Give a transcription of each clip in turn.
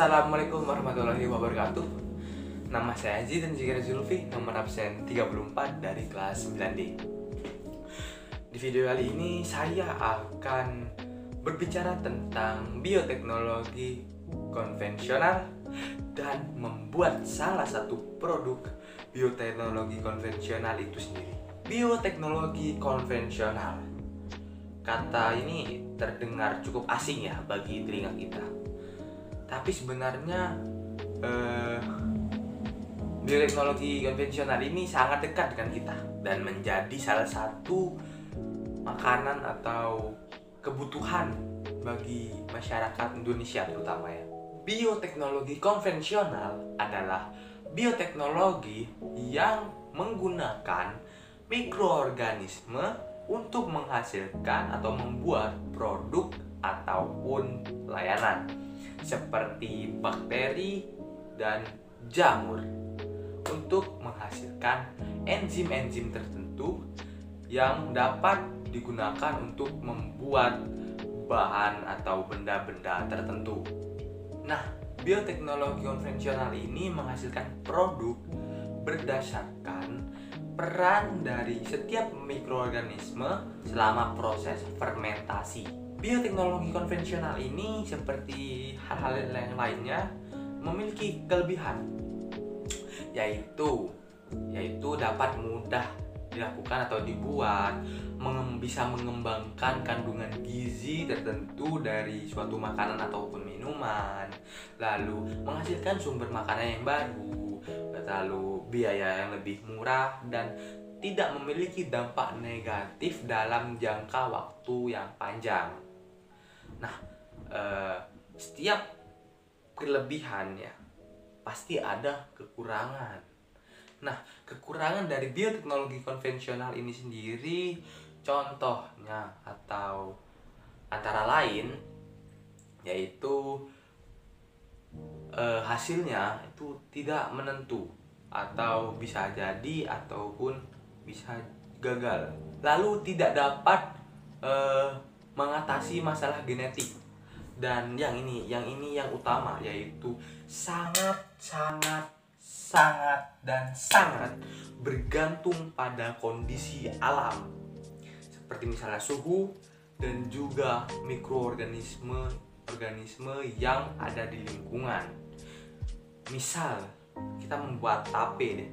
Assalamualaikum warahmatullahi wabarakatuh. Nama saya Haji dan Zikir Zulfi, nomor absen 34 dari kelas 9D. Di video kali ini saya akan berbicara tentang bioteknologi konvensional dan membuat salah satu produk bioteknologi konvensional itu sendiri. Bioteknologi konvensional. Kata ini terdengar cukup asing ya bagi telinga kita. Tapi sebenarnya bioteknologi konvensional ini sangat dekat dengan kita dan menjadi salah satu makanan atau kebutuhan bagi masyarakat Indonesia terutama ya. Bioteknologi konvensional adalah bioteknologi yang menggunakan mikroorganisme untuk menghasilkan atau membuat produk ataupun layanan seperti bakteri dan jamur untuk menghasilkan enzim-enzim tertentu yang dapat digunakan untuk membuat bahan atau benda-benda tertentu. Nah, bioteknologi konvensional ini menghasilkan produk berdasarkan peran dari setiap mikroorganisme selama proses fermentasi. Bioteknologi konvensional ini seperti hal-hal yang lainnya memiliki kelebihan, yaitu dapat mudah dilakukan atau dibuat, bisa mengembangkan kandungan gizi tertentu dari suatu makanan ataupun minuman, lalu menghasilkan sumber makanan yang baru, lalu biaya yang lebih murah dan tidak memiliki dampak negatif dalam jangka waktu yang panjang. Nah, setiap kelebihan ya pasti ada kekurangan. Nah, kekurangan dari bioteknologi konvensional ini sendiri contohnya atau antara lain yaitu hasilnya itu tidak menentu atau bisa jadi ataupun bisa gagal. Lalu tidak dapat mengatasi masalah genetik. Dan yang utama yaitu sangat bergantung pada kondisi alam seperti misalnya suhu dan juga mikroorganisme yang ada di lingkungan. Misal kita membuat tape deh,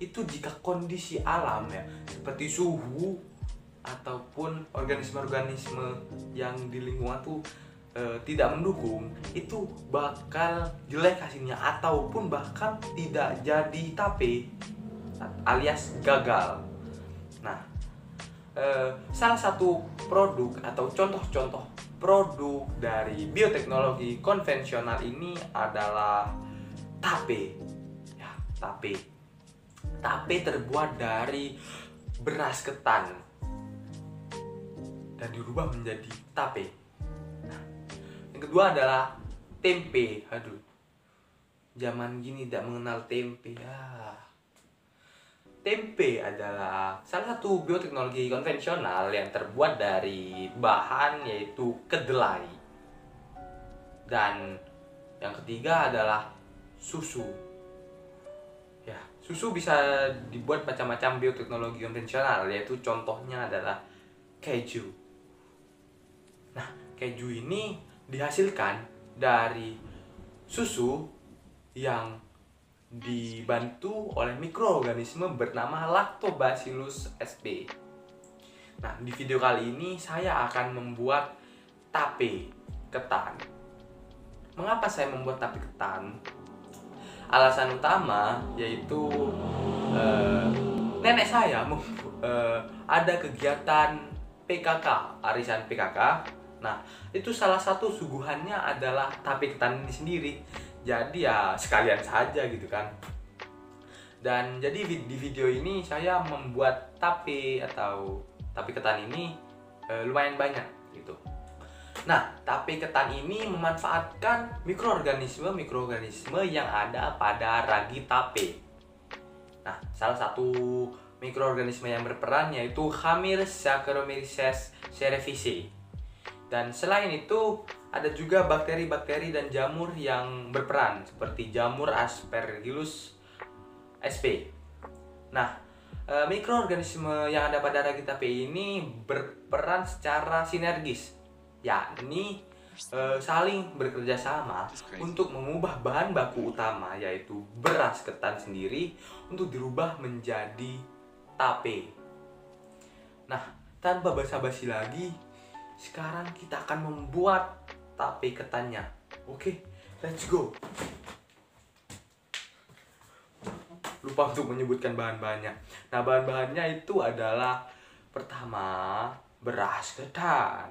itu jika kondisi alam ya seperti suhu ataupun organisme-organisme yang di lingkungan tuh tidak mendukung, itu bakal jelek hasilnya ataupun bahkan tidak jadi tape alias gagal. Nah, salah satu produk atau contoh-contoh produk dari bioteknologi konvensional ini adalah tape. Ya, tape. Tape terbuat dari beras ketan dan dirubah menjadi tape. Nah, yang kedua adalah tempe. Aduh, zaman gini tidak mengenal tempe ya. Tempe adalah salah satu bioteknologi konvensional yang terbuat dari bahan yaitu kedelai. Dan yang ketiga adalah susu. Ya, susu bisa dibuat macam-macam bioteknologi konvensional, yaitu contohnya adalah keju. Nah, keju ini dihasilkan dari susu yang dibantu oleh mikroorganisme bernama Lactobacillus sp. Nah, di video kali ini saya akan membuat tape ketan. Mengapa saya membuat tape ketan? Alasan utama yaitu nenek saya ada kegiatan PKK, arisan PKK. Nah, itu salah satu suguhannya adalah tape ketan ini sendiri. Jadi ya sekalian saja gitu kan. Dan jadi di video ini saya membuat tape atau tape ketan ini lumayan banyak gitu. Nah, tape ketan ini memanfaatkan mikroorganisme yang ada pada ragi tape. Nah, salah satu mikroorganisme yang berperan yaitu Hamir Saccharomyces cerevisiae. Dan selain itu, ada juga bakteri-bakteri dan jamur yang berperan, seperti jamur Aspergillus sp. Nah, mikroorganisme yang ada pada Ragita P ini berperan secara sinergis, yakni saling bekerja sama untuk mengubah bahan baku utama, yaitu beras ketan sendiri, untuk dirubah menjadi tape. Nah, tanpa basa-basi lagi, sekarang kita akan membuat tape ketannya. Oke, let's go. Lupa untuk menyebutkan bahan-bahannya. Nah, bahan-bahannya itu adalah pertama, beras ketan,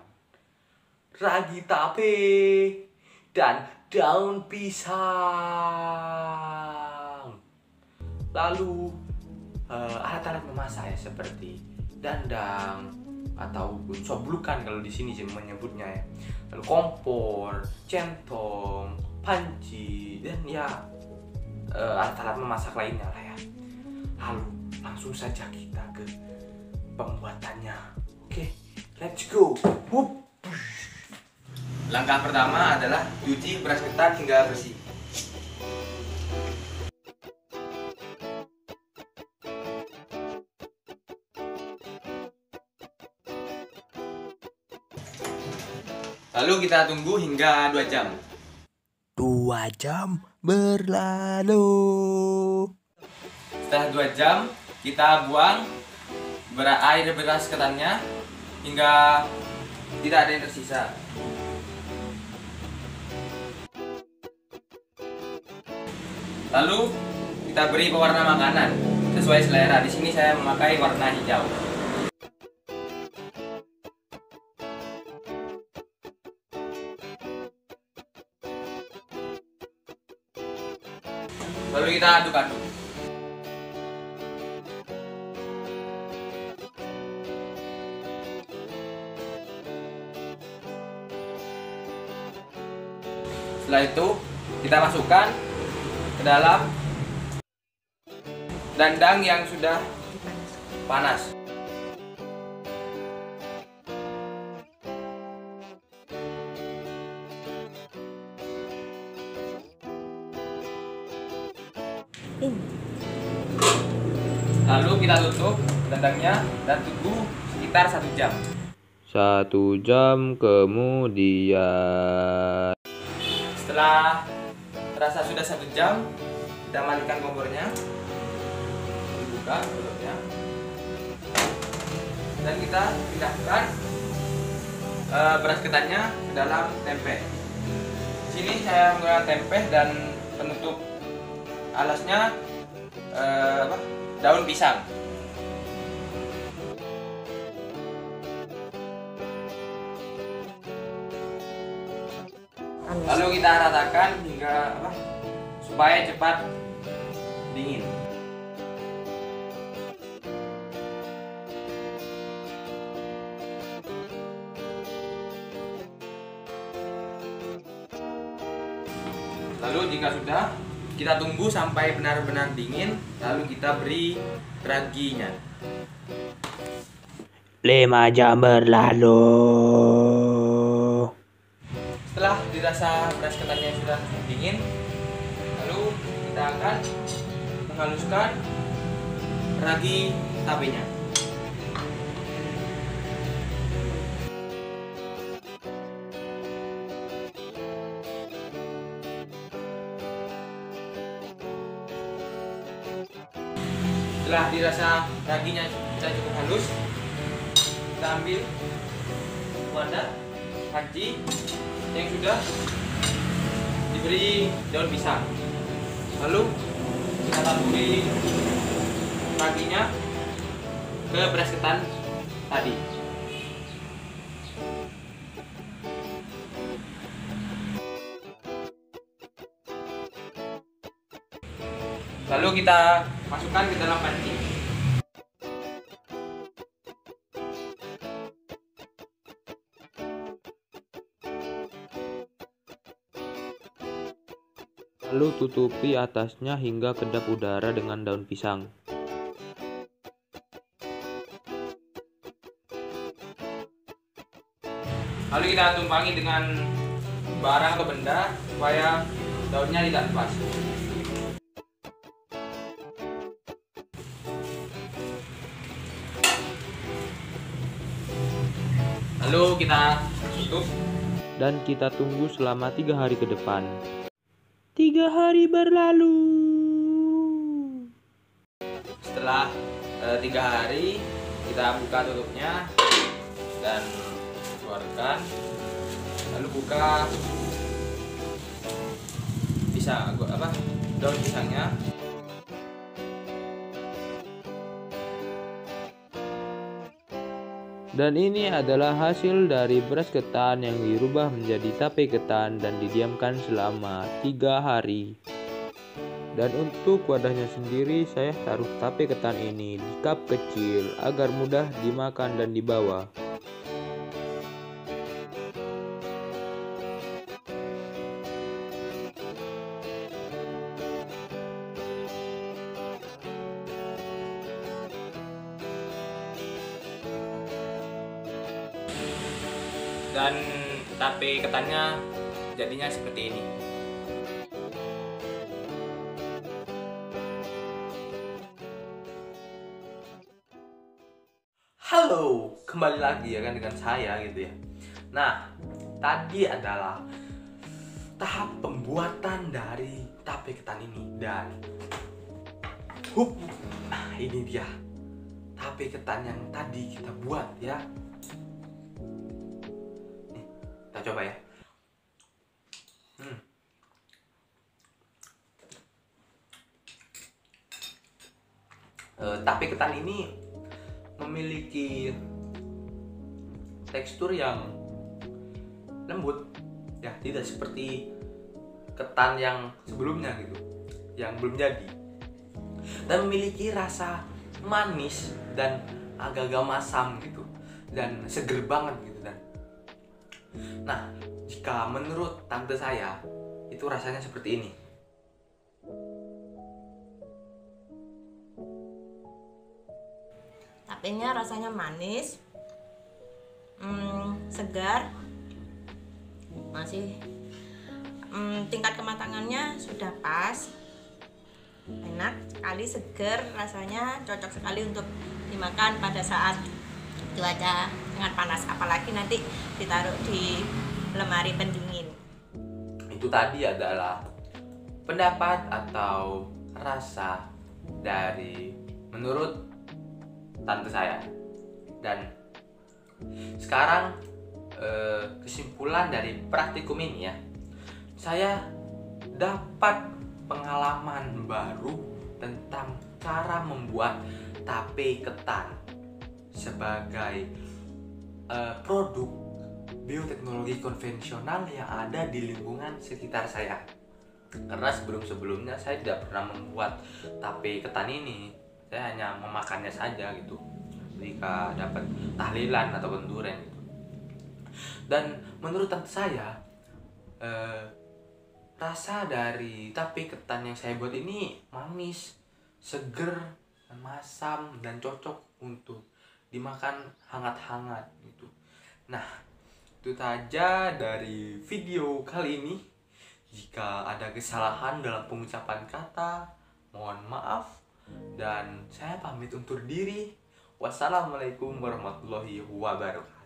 ragi tape, dan daun pisang. Lalu alat-alat memasak ya, seperti dandang atau soblukan kalau di sini sih menyebutnya ya. Lalu kompor, centong, panci, dan ya alat-alat memasak lainnya lah ya. Lalu langsung saja kita ke pembuatannya. Oke, let's go. Hup. Langkah pertama adalah cuci beras ketan hingga bersih. Lalu kita tunggu hingga 2 jam. 2 jam berlalu. Setelah 2 jam, kita buang air beras ketannya hingga tidak ada yang tersisa. Lalu kita beri pewarna makanan sesuai selera. Di sini saya memakai warna hijau. Lalu kita aduk-aduk. Setelah itu kita masukkan ke dalam dandang yang sudah panas. Lalu kita tutup dandangnya dan tunggu sekitar 1 jam. 1 jam kemudian. Setelah terasa sudah 1 jam, kita matikan kompornya, dibuka tutupnya, dan kita pindahkan beras ketannya ke dalam tempe. Di sini saya menggunakan tempe dan penutup alasnya daun pisang. Lalu kita ratakan hingga supaya cepat dingin. Lalu jika sudah, kita tunggu sampai benar-benar dingin, lalu kita beri raginya. 5 jam berlalu. Setelah dirasa beras ketannya sudah dingin, lalu kita akan menghaluskan ragi tapenya. Setelah dirasa raginya sudah cukup halus, kita ambil wadah panci yang sudah diberi daun pisang. Lalu kita taburi raginya ke beras ketan tadi. Lalu kita masukkan ke dalam panci. Lalu tutupi atasnya hingga kedap udara dengan daun pisang. Lalu kita tumpangi dengan barang atau benda supaya daunnya tidak lepas. Lalu kita tutup dan kita tunggu selama 3 hari ke depan. 3 hari berlalu. Setelah 3 hari kita buka tutupnya dan keluarkan, lalu buka daun pisangnya. Dan ini adalah hasil dari beras ketan yang dirubah menjadi tape ketan dan didiamkan selama 3 hari. Dan untuk wadahnya sendiri saya taruh tape ketan ini di cup kecil agar mudah dimakan dan dibawa. Dan tape ketannya jadinya seperti ini. Halo, kembali lagi ya kan dengan saya gitu ya. Nah, tadi adalah tahap pembuatan dari tape ketan ini dan ini dia tape ketan yang tadi kita buat ya. Kita coba ya. Tape ketan ini memiliki tekstur yang lembut ya, tidak seperti ketan yang sebelumnya gitu, yang belum jadi, dan memiliki rasa manis dan agak-agak masam gitu, dan seger banget gitu. Dan nah, jika menurut tante saya itu rasanya seperti ini. Tapenya rasanya manis, segar, masih tingkat kematangannya sudah pas, enak sekali, segar, rasanya cocok sekali untuk dimakan pada saat cuaca sangat panas, apalagi nanti ditaruh di lemari pendingin. Itu tadi adalah pendapat atau rasa dari menurut tante saya. Dan sekarang kesimpulan dari praktikum ini ya, saya dapat pengalaman baru tentang cara membuat tape ketan sebagai produk bioteknologi konvensional yang ada di lingkungan sekitar saya. Karena sebelum-sebelumnya saya tidak pernah membuat tape ketan ini, saya hanya memakannya saja gitu jika dapat tahlilan atau kenduren gitu. Dan menurut tante saya, rasa dari tape ketan yang saya buat ini manis, seger, dan masam, dan cocok untuk dimakan hangat-hangat gitu. Nah, itu saja dari video kali ini. Jika ada kesalahan dalam pengucapan kata, mohon maaf. Dan saya pamit undur diri. Wassalamualaikum warahmatullahi wabarakatuh.